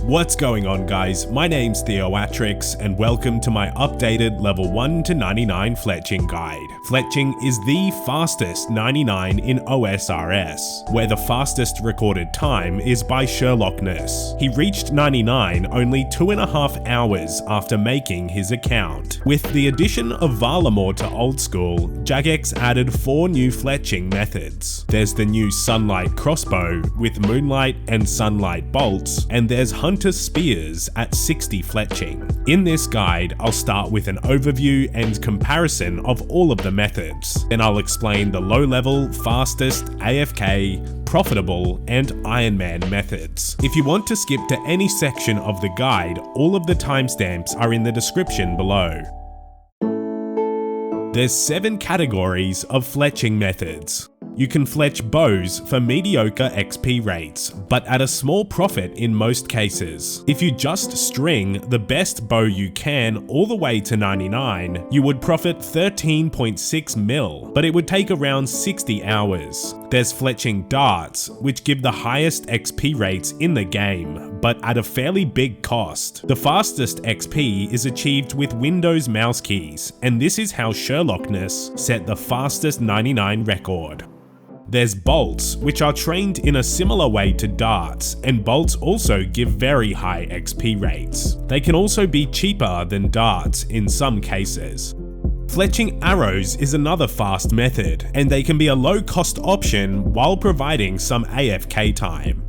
What's going on, guys? My name's Theoatrix and welcome to my updated level 1 to 99 Fletching guide. Fletching is the fastest 99 in OSRS, where the fastest recorded time is by Sherlockness. He reached 99 only 2.5 hours after making his account. With the addition of Valamore to Old School, Jagex added 4 new Fletching methods. There's the new Sunlight Crossbow with Moonlight and Sunlight Bolts, and there's Hunter Spears at 60 Fletching. In this guide, I'll start with an overview and comparison of all of the methods. Then I'll explain the low-level, fastest, AFK, profitable, and Ironman methods. If you want to skip to any section of the guide, all of the timestamps are in the description below. There's 7 categories of Fletching methods. You can fletch bows for mediocre XP rates, but at a small profit in most cases. If you just string the best bow you can all the way to 99, you would profit 13.6 mil, but it would take around 60 hours. There's fletching darts, which give the highest XP rates in the game, but at a fairly big cost. The fastest XP is achieved with Windows mouse keys, and this is how Sherlockness set the fastest 99 record. There's bolts, which are trained in a similar way to darts, and bolts also give very high XP rates. They can also be cheaper than darts in some cases. Fletching arrows is another fast method, and they can be a low-cost option while providing some AFK time.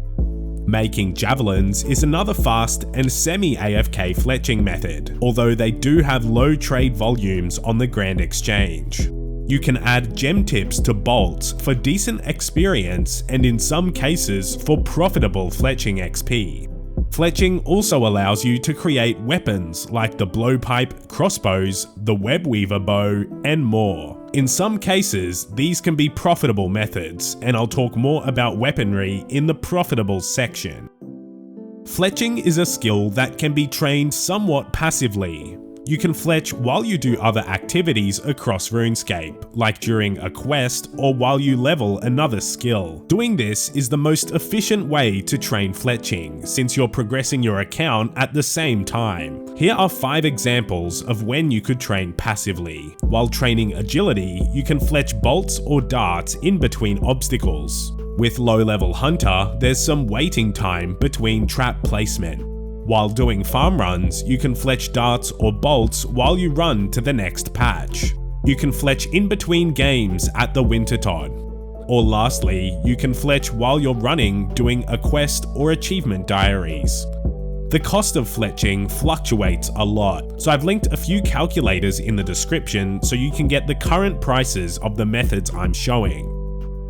Making javelins is another fast and semi-AFK fletching method, although they do have low trade volumes on the Grand Exchange. You can add gem tips to bolts for decent experience and in some cases for profitable fletching XP. Fletching also allows you to create weapons like the blowpipe, crossbows, the webweaver bow, and more. In some cases, these can be profitable methods, and I'll talk more about weaponry in the profitable section. Fletching is a skill that can be trained somewhat passively. You can fletch while you do other activities across RuneScape, like during a quest or while you level another skill. Doing this is the most efficient way to train fletching, since you're progressing your account at the same time. Here are 5 examples of when you could train passively. While training agility, you can fletch bolts or darts in between obstacles. With low-level hunter, there's some waiting time between trap placement. While doing farm runs, you can fletch darts or bolts while you run to the next patch. You can fletch in between games at the Wintertod. Or lastly, you can fletch while you're running doing a quest or achievement diaries. The cost of fletching fluctuates a lot, so I've linked a few calculators in the description so you can get the current prices of the methods I'm showing.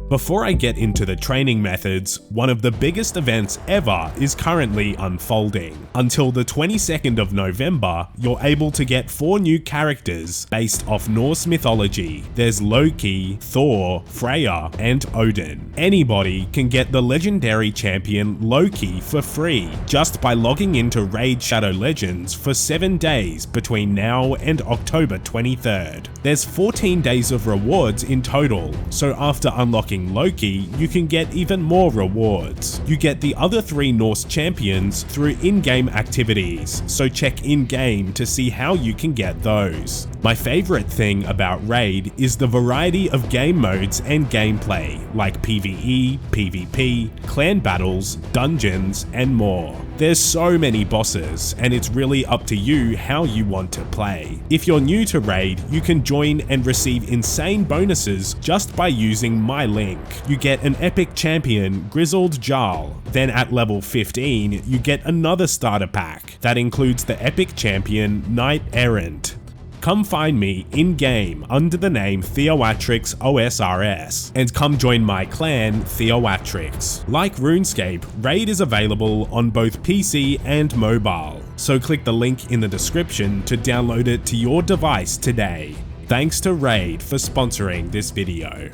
Before I get into the training methods, one of the biggest events ever is currently unfolding. Until the 22nd of November, you're able to get 4 new characters based off Norse mythology. There's Loki, Thor, Freya, and Odin. Anybody can get the legendary champion Loki for free, just by logging into Raid Shadow Legends for 7 days between now and October 23rd. There's 14 days of rewards in total, so after unlocking Loki, you can get even more rewards. You get the other 3 Norse champions through in-game activities, so check in-game to see how you can get those. My favorite thing about Raid is the variety of game modes and gameplay, like PvE, PvP, clan battles, dungeons, and more. There's so many bosses, and it's really up to you how you want to play. If you're new to Raid, you can join and receive insane bonuses just by using my link. You get an epic champion, Grizzled Jarl. Then at level 15, you get another starter pack that includes the epic champion, Knight Errant. Come find me in-game under the name Theoatrix OSRS, and come join my clan, Theoatrix. Like RuneScape, Raid is available on both PC and mobile, so click the link in the description to download it to your device today. Thanks to Raid for sponsoring this video.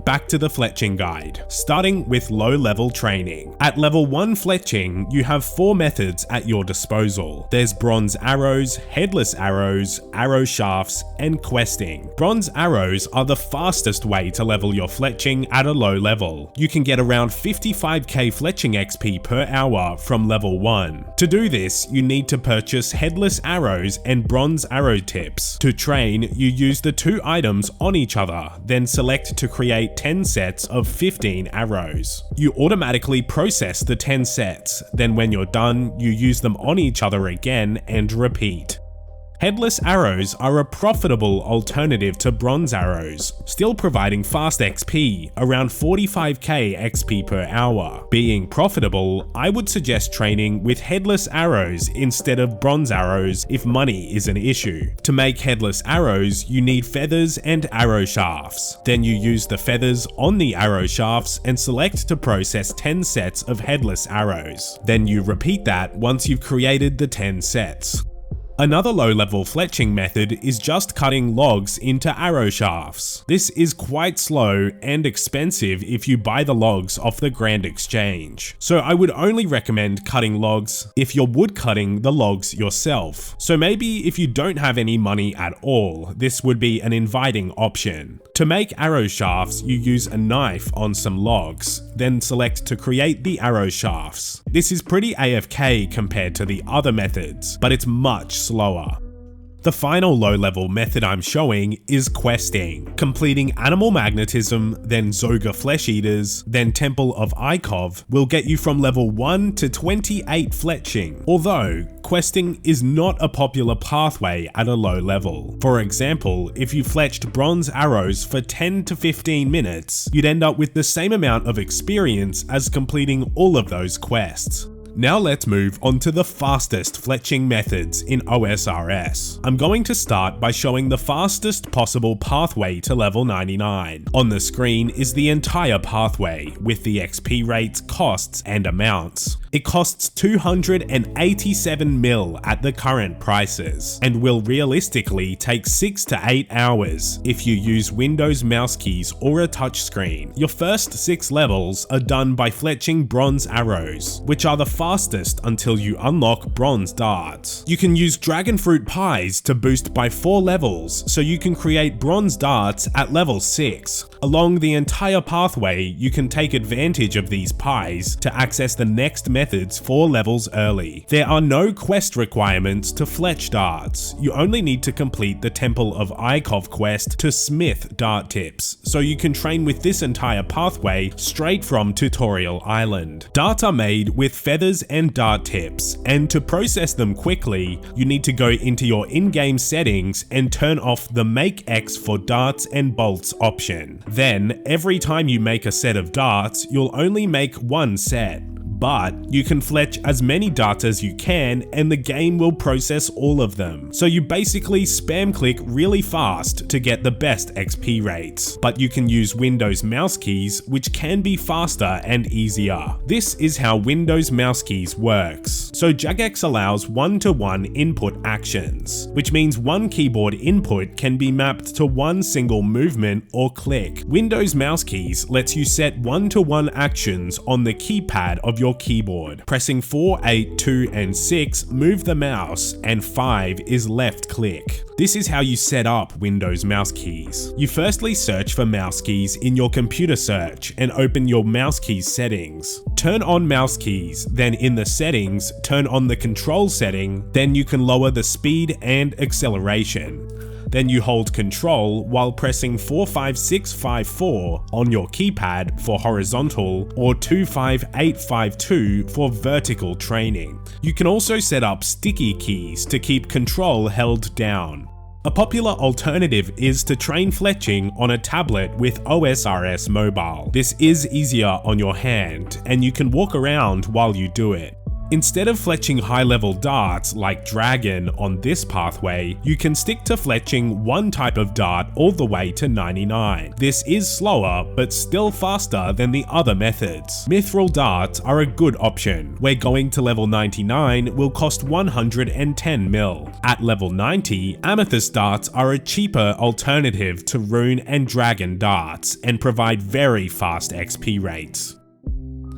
back to the fletching guide, starting with low-level training. At level 1 fletching, you have 4 methods at your disposal. There's bronze arrows, headless arrows, arrow shafts, and questing. Bronze arrows are the fastest way to level your fletching at a low level. You can get around 55k fletching XP per hour from level 1. To do this, you need to purchase headless arrows and bronze arrow tips. To train, you use the 2 items on each other, then select to create 10 sets of 15 arrows. You automatically process the 10 sets, then when you're done, you use them on each other again and repeat. Headless arrows are a profitable alternative to bronze arrows, still providing fast XP, around 45k XP per hour. Being profitable, I would suggest training with headless arrows instead of bronze arrows if money is an issue. To make headless arrows, you need feathers and arrow shafts. Then you use the feathers on the arrow shafts and select to process 10 sets of headless arrows. Then you repeat that once you've created the 10 sets. Another low-level fletching method is just cutting logs into arrow shafts. This is quite slow and expensive if you buy the logs off the Grand Exchange. So I would only recommend cutting logs if you're woodcutting the logs yourself. So maybe if you don't have any money at all, this would be an inviting option. To make arrow shafts, you use a knife on some logs, then select to create the arrow shafts. This is pretty AFK compared to the other methods, but it's much slower. The final low-level method I'm showing is questing. Completing Animal Magnetism, then Zoga Flesh Eaters, then Temple of Ikov will get you from level 1 to 28 fletching, although questing is not a popular pathway at a low level. For example, if you fletched bronze arrows for 10 to 15 minutes, you'd end up with the same amount of experience as completing all of those quests. Now let's move on to the fastest fletching methods in OSRS. I'm going to start by showing the fastest possible pathway to level 99. On the screen is the entire pathway, with the XP rates, costs, and amounts. It costs 287 mil at the current prices, and will realistically take 6 to 8 hours if you use Windows mouse keys or a touchscreen. Your first 6 levels are done by fletching bronze arrows, which are the fastest until you unlock bronze darts. You can use dragon fruit pies to boost by 4 levels, so you can create bronze darts at level 6. Along the entire pathway, you can take advantage of these pies to access the next methods 4 levels early. There are no quest requirements to fletch darts. You only need to complete the Temple of Ikov quest to smith dart tips, so you can train with this entire pathway straight from Tutorial Island. Darts are made with feathers and dart tips, and to process them quickly, you need to go into your in-game settings and turn off the Make X for darts and bolts option. Then, every time you make a set of darts, you'll only make 1 set. But you can fletch as many darts as you can and the game will process all of them. So you basically spam click really fast to get the best XP rates. But you can use Windows mouse keys, which can be faster and easier. This is how Windows mouse keys works. So Jagex allows 1-to-1 input actions, which means one keyboard input can be mapped to one single movement or click. Windows mouse keys lets you set 1-to-1 actions on the keypad of your keyboard. Pressing 4, 8, 2, and 6 move the mouse, and 5 is left click. This is how you set up Windows mouse keys. You firstly search for mouse keys in your computer search and open your mouse keys settings. Turn on mouse keys, then in the settings, turn on the control setting, then you can lower the speed and acceleration. Then you hold Control while pressing 45654 on your keypad for horizontal or 25852 for vertical training. You can also set up sticky keys to keep Control held down. A popular alternative is to train fletching on a tablet with OSRS mobile. This is easier on your hand, and you can walk around while you do it. Instead of fletching high-level darts like Dragon on this pathway, you can stick to fletching one type of dart all the way to 99. This is slower, but still faster than the other methods. Mithril darts are a good option, where going to level 99 will cost 110 mil. At level 90, amethyst darts are a cheaper alternative to rune and dragon darts, and provide very fast XP rates.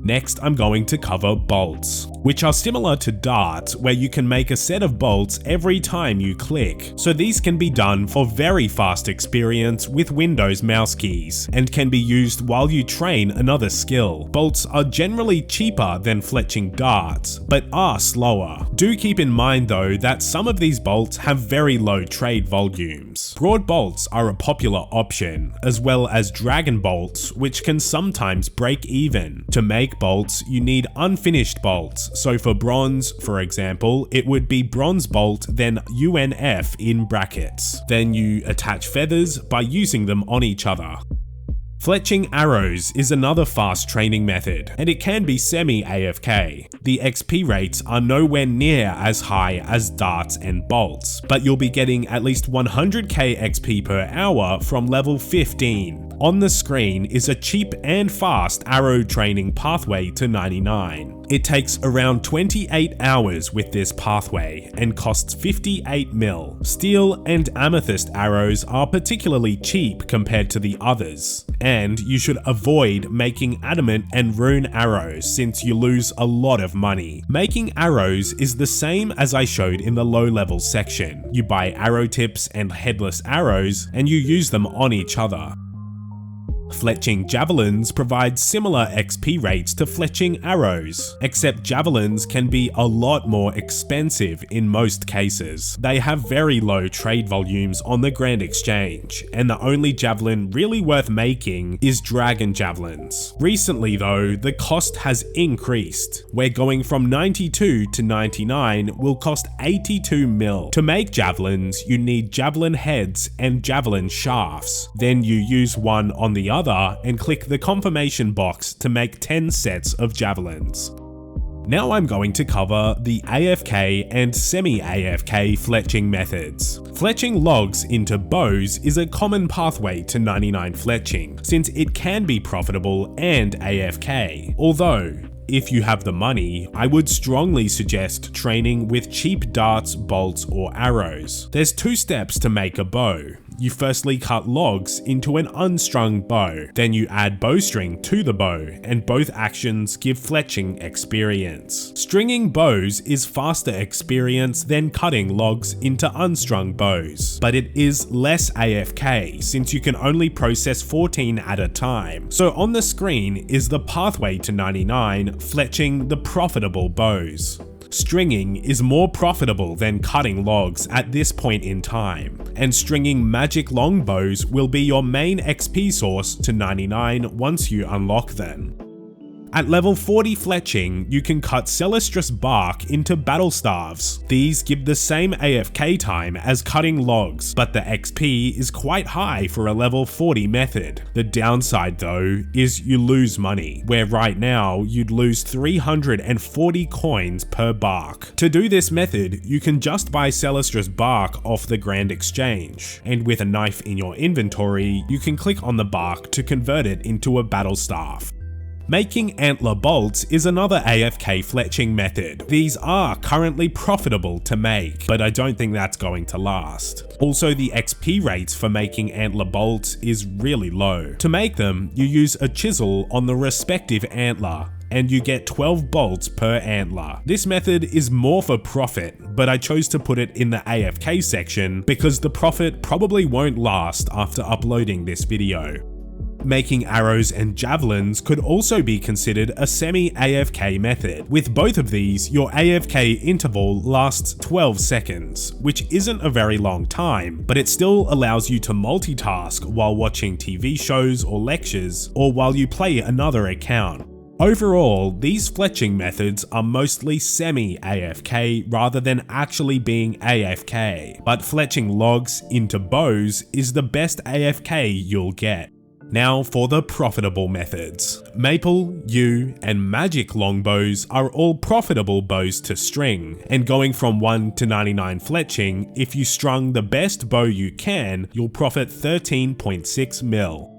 Next, I'm going to cover bolts, which are similar to darts where you can make a set of bolts every time you click. So these can be done for very fast experience with Windows mouse keys, and can be used while you train another skill. Bolts are generally cheaper than fletching darts, but are slower. Do keep in mind though that some of these bolts have very low trade volumes. Broad bolts are a popular option, as well as dragon bolts, which can sometimes break even. To make bolts, you need unfinished bolts, so for bronze, for example, it would be bronze bolt then UNF in brackets. Then you attach feathers by using them on each other. Fletching arrows is another fast training method, and it can be semi-AFK. The XP rates are nowhere near as high as darts and bolts, but you'll be getting at least 100k XP per hour from level 15. On the screen is a cheap and fast arrow training pathway to 99. It takes around 28 hours with this pathway and costs 58 mil. Steel and amethyst arrows are particularly cheap compared to the others, and you should avoid making adamant and rune arrows since you lose a lot of money. Making arrows is the same as I showed in the low level section. You buy arrow tips and headless arrows and you use them on each other. Fletching javelins provides similar XP rates to fletching arrows, except javelins can be a lot more expensive in most cases. They have very low trade volumes on the Grand Exchange, and the only javelin really worth making is dragon javelins. Recently though, the cost has increased, where going from 92 to 99 will cost 82 mil. To make javelins, you need javelin heads and javelin shafts. Then you use one on the other and click the confirmation box to make 10 sets of javelins. Now I'm going to cover the AFK and semi-AFK fletching methods. Fletching logs into bows is a common pathway to 99 fletching, since it can be profitable and AFK. Although, if you have the money, I would strongly suggest training with cheap darts, bolts, or arrows. There's 2 steps to make a bow. You firstly cut logs into an unstrung bow, then you add bowstring to the bow, and both actions give fletching experience. Stringing bows is faster experience than cutting logs into unstrung bows, but it is less AFK since you can only process 14 at a time. So on the screen is the pathway to 99, fletching the profitable bows. Stringing is more profitable than cutting logs at this point in time, and stringing magic longbows will be your main XP source to 99 once you unlock them. At level 40 fletching, you can cut Celestrus bark into battle staves. These give the same AFK time as cutting logs, but the XP is quite high for a level 40 method. The downside though is you lose money, where right now you'd lose 340 coins per bark. To do this method, you can just buy Celestrus bark off the Grand Exchange, and with a knife in your inventory, you can click on the bark to convert it into a battle staff. Making antler bolts is another AFK fletching method. These are currently profitable to make, but I don't think that's going to last. Also, the XP rates for making antler bolts is really low. To make them, you use a chisel on the respective antler, and you get 12 bolts per antler. This method is more for profit, but I chose to put it in the AFK section because the profit probably won't last after uploading this video. Making arrows and javelins could also be considered a semi-AFK method. With both of these, your AFK interval lasts 12 seconds, which isn't a very long time, but it still allows you to multitask while watching TV shows or lectures, or while you play another account. Overall, these fletching methods are mostly semi-AFK rather than actually being AFK, but fletching logs into bows is the best AFK you'll get. Now for the profitable methods. Maple, yew, and magic longbows are all profitable bows to string, and going from 1 to 99 fletching, if you strung the best bow you can, you'll profit 13.6 mil.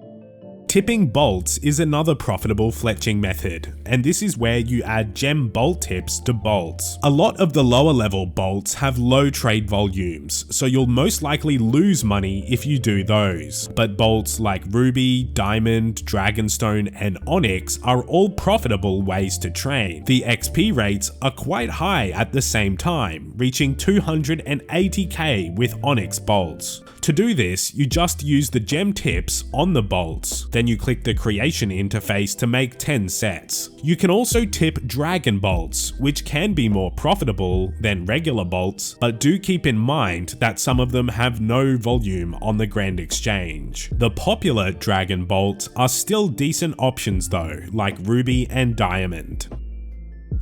Tipping bolts is another profitable fletching method, and this is where you add gem bolt tips to bolts. A lot of the lower level bolts have low trade volumes, so you'll most likely lose money if you do those. But bolts like ruby, diamond, dragonstone, and onyx are all profitable ways to train. The XP rates are quite high at the same time, reaching 280k with onyx bolts. To do this, you just use the gem tips on the bolts. Then you click the creation interface to make 10 sets. You can also tip dragon bolts, which can be more profitable than regular bolts, but do keep in mind that some of them have no volume on the Grand Exchange. The popular dragon bolts are still decent options though, like ruby and diamond.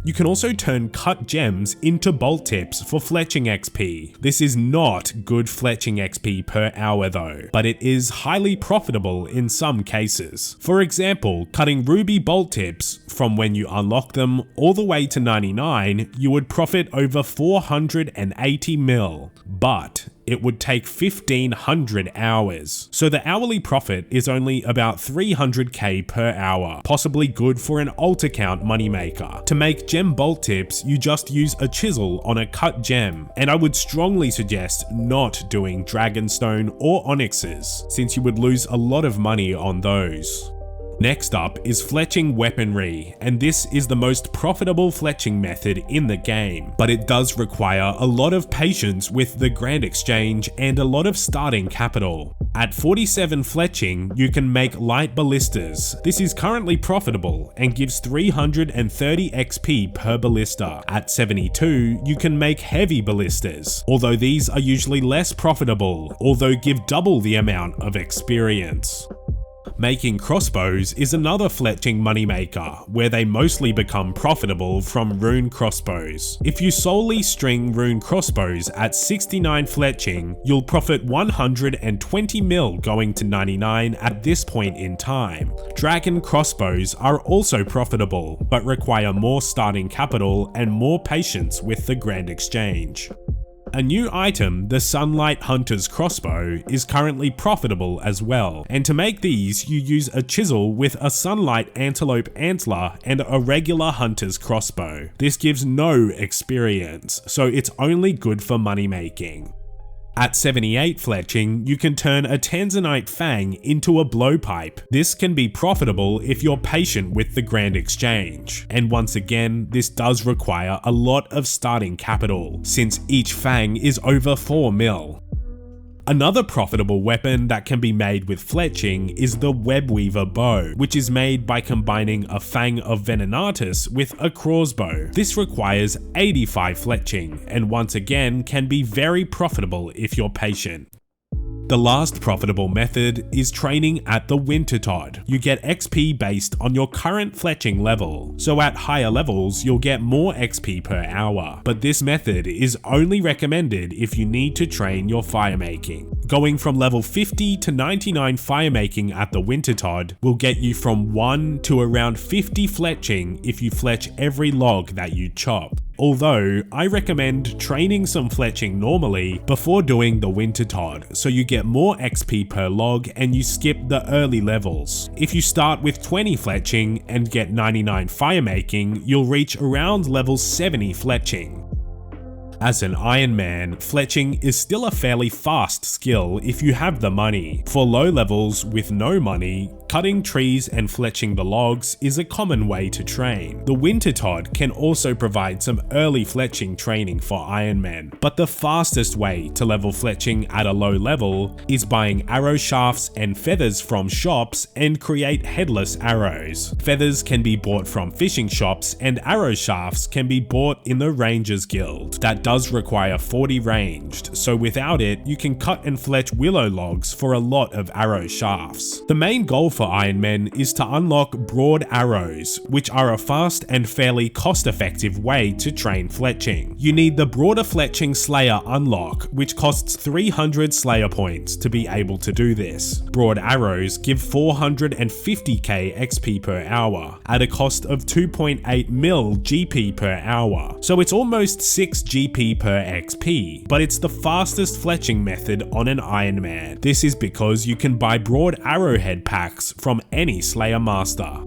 You can also turn cut gems into bolt tips for fletching XP. This is not good fletching XP per hour though, but it is highly profitable in some cases. For example, cutting ruby bolt tips from when you unlock them all the way to 99, you would profit over 480 mil, but it would take 1500 hours. So the hourly profit is only about 300k per hour, possibly good for an alt account moneymaker. To make gem bolt tips, you just use a chisel on a cut gem, and I would strongly suggest not doing dragonstone or onyxes, since you would lose a lot of money on those. Next up is fletching weaponry, and this is the most profitable fletching method in the game, but it does require a lot of patience with the Grand Exchange and a lot of starting capital. At 47 fletching, you can make light ballistas. This is currently profitable and gives 330 XP per ballista. At 72, you can make heavy ballistas, although these are usually less profitable, although give double the amount of experience. Making crossbows is another fletching moneymaker, where they mostly become profitable from rune crossbows. If you solely string rune crossbows at 69 fletching, you'll profit 120 mil going to 99 at this point in time. Dragon crossbows are also profitable, but require more starting capital and more patience with the Grand Exchange. A new item, the Sunlight Hunter's Crossbow, is currently profitable as well, and to make these you use a chisel with a Sunlight Antelope Antler and a regular Hunter's Crossbow. This gives no experience, so it's only good for money making. At 78 fletching, you can turn a Tanzanite Fang into a blowpipe. This can be profitable if you're patient with the Grand Exchange. And once again, this does require a lot of starting capital, since each Fang is over 4 mil. Another profitable weapon that can be made with fletching is the Webweaver bow, which is made by combining a Fang of Venenatus with a crossbow. This requires 85 fletching, and once again can be very profitable if you're patient. The last profitable method is training at the Wintertodt. You get XP based on your current fletching level, so at higher levels you'll get more XP per hour, but this method is only recommended if you need to train your firemaking. Going from level 50 to 99 firemaking at the Wintertodt will get you from 1 to around 50 fletching if you fletch every log that you chop. Although, I recommend training some fletching normally before doing the Wintertodt, so you get more XP per log and you skip the early levels. If you start with 20 fletching and get 99 firemaking, you'll reach around level 70 fletching. As an Ironman, fletching is still a fairly fast skill if you have the money. For low levels with no money, cutting trees and fletching the logs is a common way to train. The Wintertodt can also provide some early fletching training for Ironman, but the fastest way to level fletching at a low level is buying arrow shafts and feathers from shops and create headless arrows. Feathers can be bought from fishing shops and arrow shafts can be bought in the Rangers Guild. That does require 40 ranged, so without it, you can cut and fletch willow logs for a lot of arrow shafts. The main goal for Ironmen is to unlock broad arrows, which are a fast and fairly cost-effective way to train fletching. You need the broader fletching Slayer unlock, which costs 300 Slayer points to be able to do this. Broad arrows give 450k XP per hour at a cost of 2.8 mil GP per hour, so it's almost 6 GP per XP, but it's the fastest fletching method on an Ironman. This is because you can buy broad arrowhead packs from any Slayer master.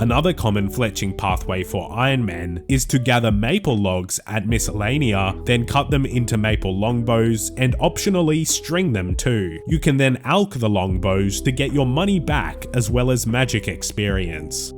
Another common fletching pathway for Ironmen is to gather maple logs at Miscellanea, then cut them into maple longbows and optionally string them too. You can then alch the longbows to get your money back as well as magic experience.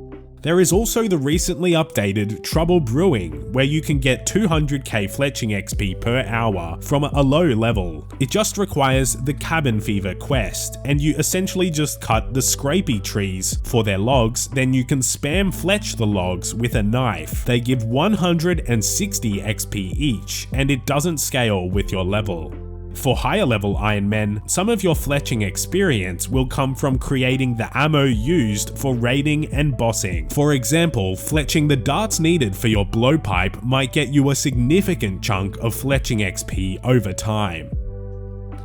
There is also the recently updated Trouble Brewing, where you can get 200k fletching XP per hour from a low level. It just requires the Cabin Fever quest, and you essentially just cut the scrapey trees for their logs, then you can spam fletch the logs with a knife. They give 160 XP each, and it doesn't scale with your level. For higher level Ironmen, some of your fletching experience will come from creating the ammo used for raiding and bossing. For example, fletching the darts needed for your blowpipe might get you a significant chunk of fletching XP over time.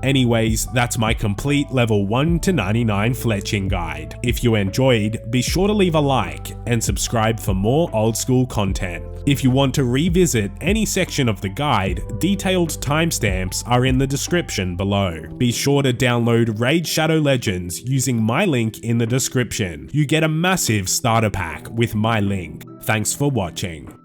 Anyways, that's my complete level 1 to 99 fletching guide. If you enjoyed, be sure to leave a like and subscribe for more old school content. If you want to revisit any section of the guide, detailed timestamps are in the description below. Be sure to download Raid Shadow Legends using my link in the description. You get a massive starter pack with my link. Thanks for watching.